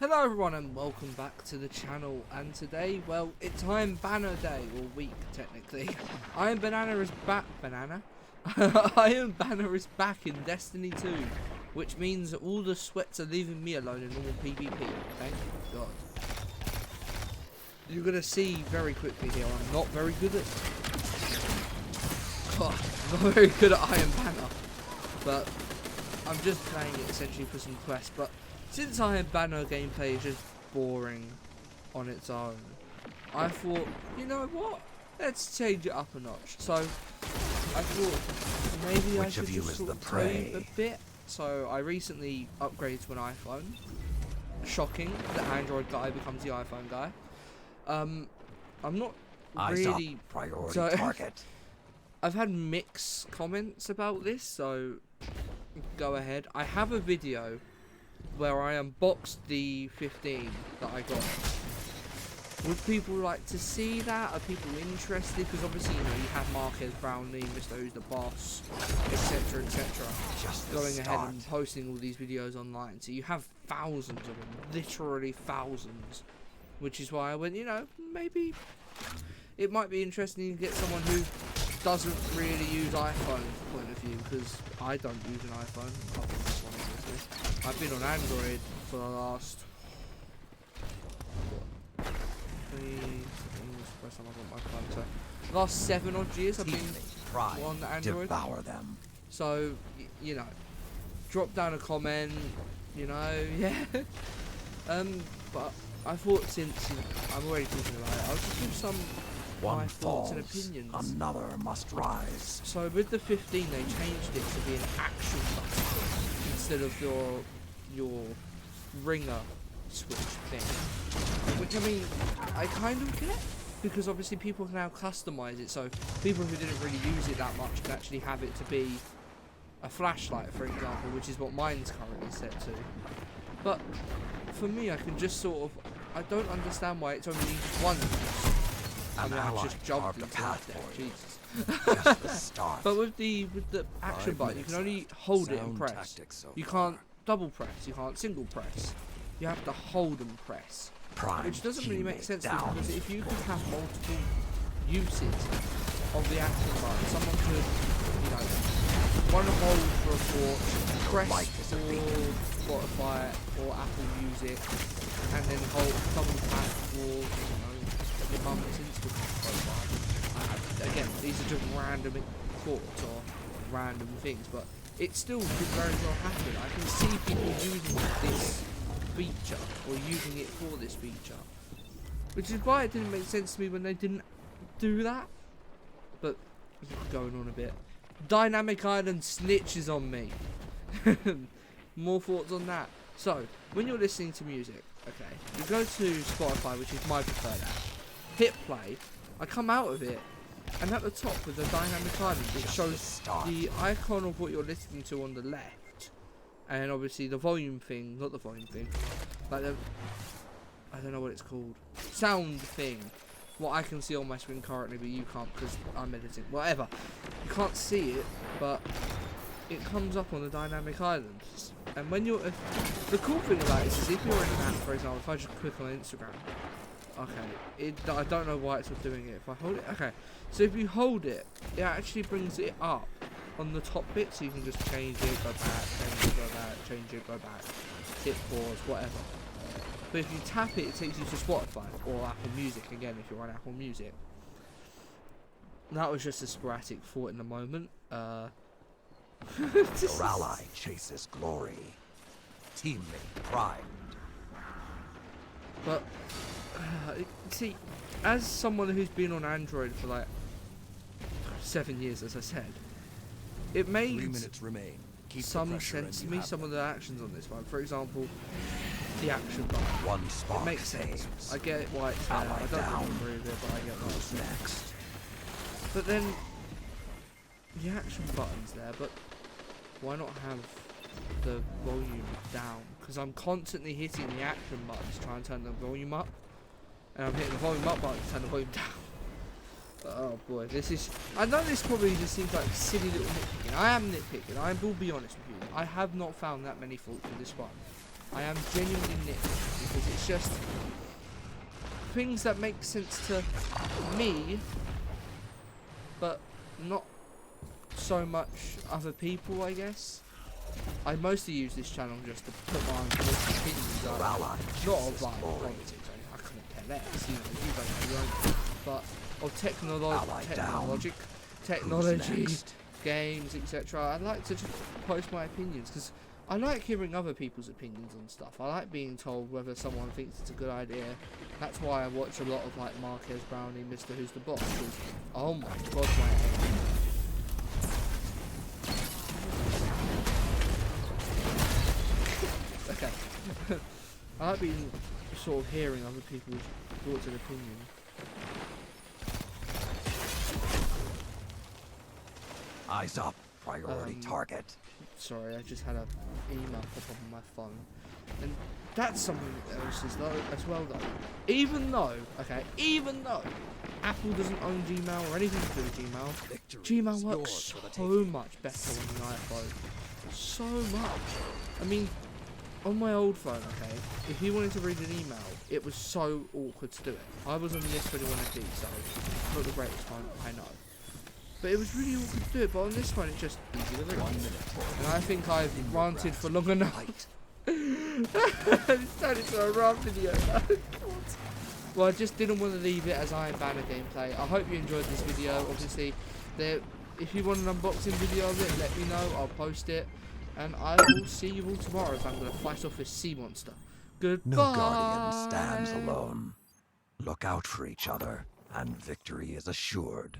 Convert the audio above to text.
Hello everyone and welcome back to the channel, and today, well, it's Iron Banner Day, or week technically. Iron Banner is back, Iron Banner is back in Destiny 2, which means that all the sweats are leaving me alone in normal PvP, thank God. You're going to see very quickly here, I'm not very good at... God, I'm not very good at Iron Banner, but I'm just playing it essentially for some quests, but since Iron Banner gameplay is just boring on its own, I thought, you know what? Let's change it up a notch. So I thought maybe I should just sort of play a bit. So I recently upgraded to an iPhone. Shocking, the Android guy becomes the iPhone guy. I'm not really priority target. I've had mixed comments about this, so go ahead. I have a video where I unboxed the 15 that I got. Would people like to see that? Are people interested? Because obviously, you know, you have Marquez Brownlee, Mr. Who's the Boss, etc, etc, going ahead and posting all these videos online. So you have thousands of them, literally thousands. Which is why I went, you know, maybe it might be interesting to get someone who doesn't really use iPhone point of view, because I don't use an iPhone. Apart from this one, obviously. I've been on Android for the last last 7 odd years. I've been on Android. Devour them. So you know, drop down a comment. You know, yeah. But I thought since I'm already talking about it, I'll just give some my thoughts and opinions. Another must rise. So with the 15, they changed it to be an action button instead of your ringer switch thing. Which, I mean, I kind of get, because obviously people can now customize it, so people who didn't really use it that much can actually have it to be a flashlight, for example, which is what mine's currently set to. But for me, I can just sort of, I don't understand why it's only one use. I mean, I just jumped into that there, Jesus. Just the start. But with the action button, you can only hold it and press. You can't double press, you can't single press. You have to hold and press. Which doesn't really make sense, because if you could have multiple uses of the action button, someone could, you know, one hold for a thought, press for Spotify or Apple Music, and then hold double tap for, you know, become instant profile. Again, these are just random thoughts or random things, but it still could very well happen. I can see people using this feature or using it for this feature, which is why it didn't make sense to me when they didn't do that. But going on a bit, Dynamic Island snitches on me. More thoughts on that. So when you're listening to music, okay, you go to Spotify, which is my preferred app, hit play, I come out of it, and at the top with the Dynamic Island, it shows the icon of what you're listening to on the left, and obviously the volume thing, not the volume thing, like the, I don't know what it's called, sound thing, what I can see on my screen currently, but you can't because I'm editing, whatever, you can't see it, but it comes up on the Dynamic Island. And when you're, the cool thing about it is if you're in an app, for example, if I just click on Instagram, okay, I don't know why it's not doing it. If I hold it, okay, so if you hold it, it actually brings it up on the top bit, so you can just change it, go back, change it, go back, change it, go back, hit pause, whatever. But if you tap it, it takes you to Spotify or Apple Music again if you're on Apple Music. That was just a sporadic thought in the moment. Your ally chases glory. Teammate primed. But see, as someone who's been on Android for like 7 years, as I said, it made 3 minutes remain. Keep some sense to me. Some of the actions on this one, for example, the action button. One spark it makes sense. I get it why it's there. I don't really agree with it, but I get what's next. But then the action button's there, but why not have the volume down? Because I'm constantly hitting the action buttons to try and turn the volume up, and I'm hitting the volume up button to turn the volume down. But oh boy, this is, I know this probably just seems like silly little nitpicking. I am nitpicking, I will be honest with you. I have not found that many faults with this one. I am genuinely nitpicking because it's just things that make sense to me, but not so much other people, I guess. I mostly use this channel just to put my own opinions out. Not of like politics, I couldn't care less, you know, you don't know your own, but of technology, games, etc. I like to just post my opinions, because I like hearing other people's opinions on stuff. I like being told whether someone thinks it's a good idea. That's why I watch a lot of like Marquez Brownie, Mr. Who's the Boss, because oh my god, okay. I like being sort of hearing other people's thoughts and opinions. Eyes up, priority target. Sorry, I just had an email pop up on my phone, and that's something else as well though. Even though Apple doesn't own Gmail or anything to do with Gmail works so much better on the iPhone. So much. I mean, on my old phone, okay, if you wanted to read an email, it was so awkward to do it. I was on the S21FD, so not the greatest phone, I know. But it was really awkward to do it, but on this one it's just easy to read. And I think I've ranted for long enough. It's turned into a rant video. Well, I just didn't want to leave it as Iron Banner gameplay. I hope you enjoyed this video. Obviously, if you want an unboxing video of it, let me know. I'll post it. And I will see you all tomorrow if I'm going to fight off this sea monster. Goodbye. No guardian stands alone. Look out for each other, and victory is assured.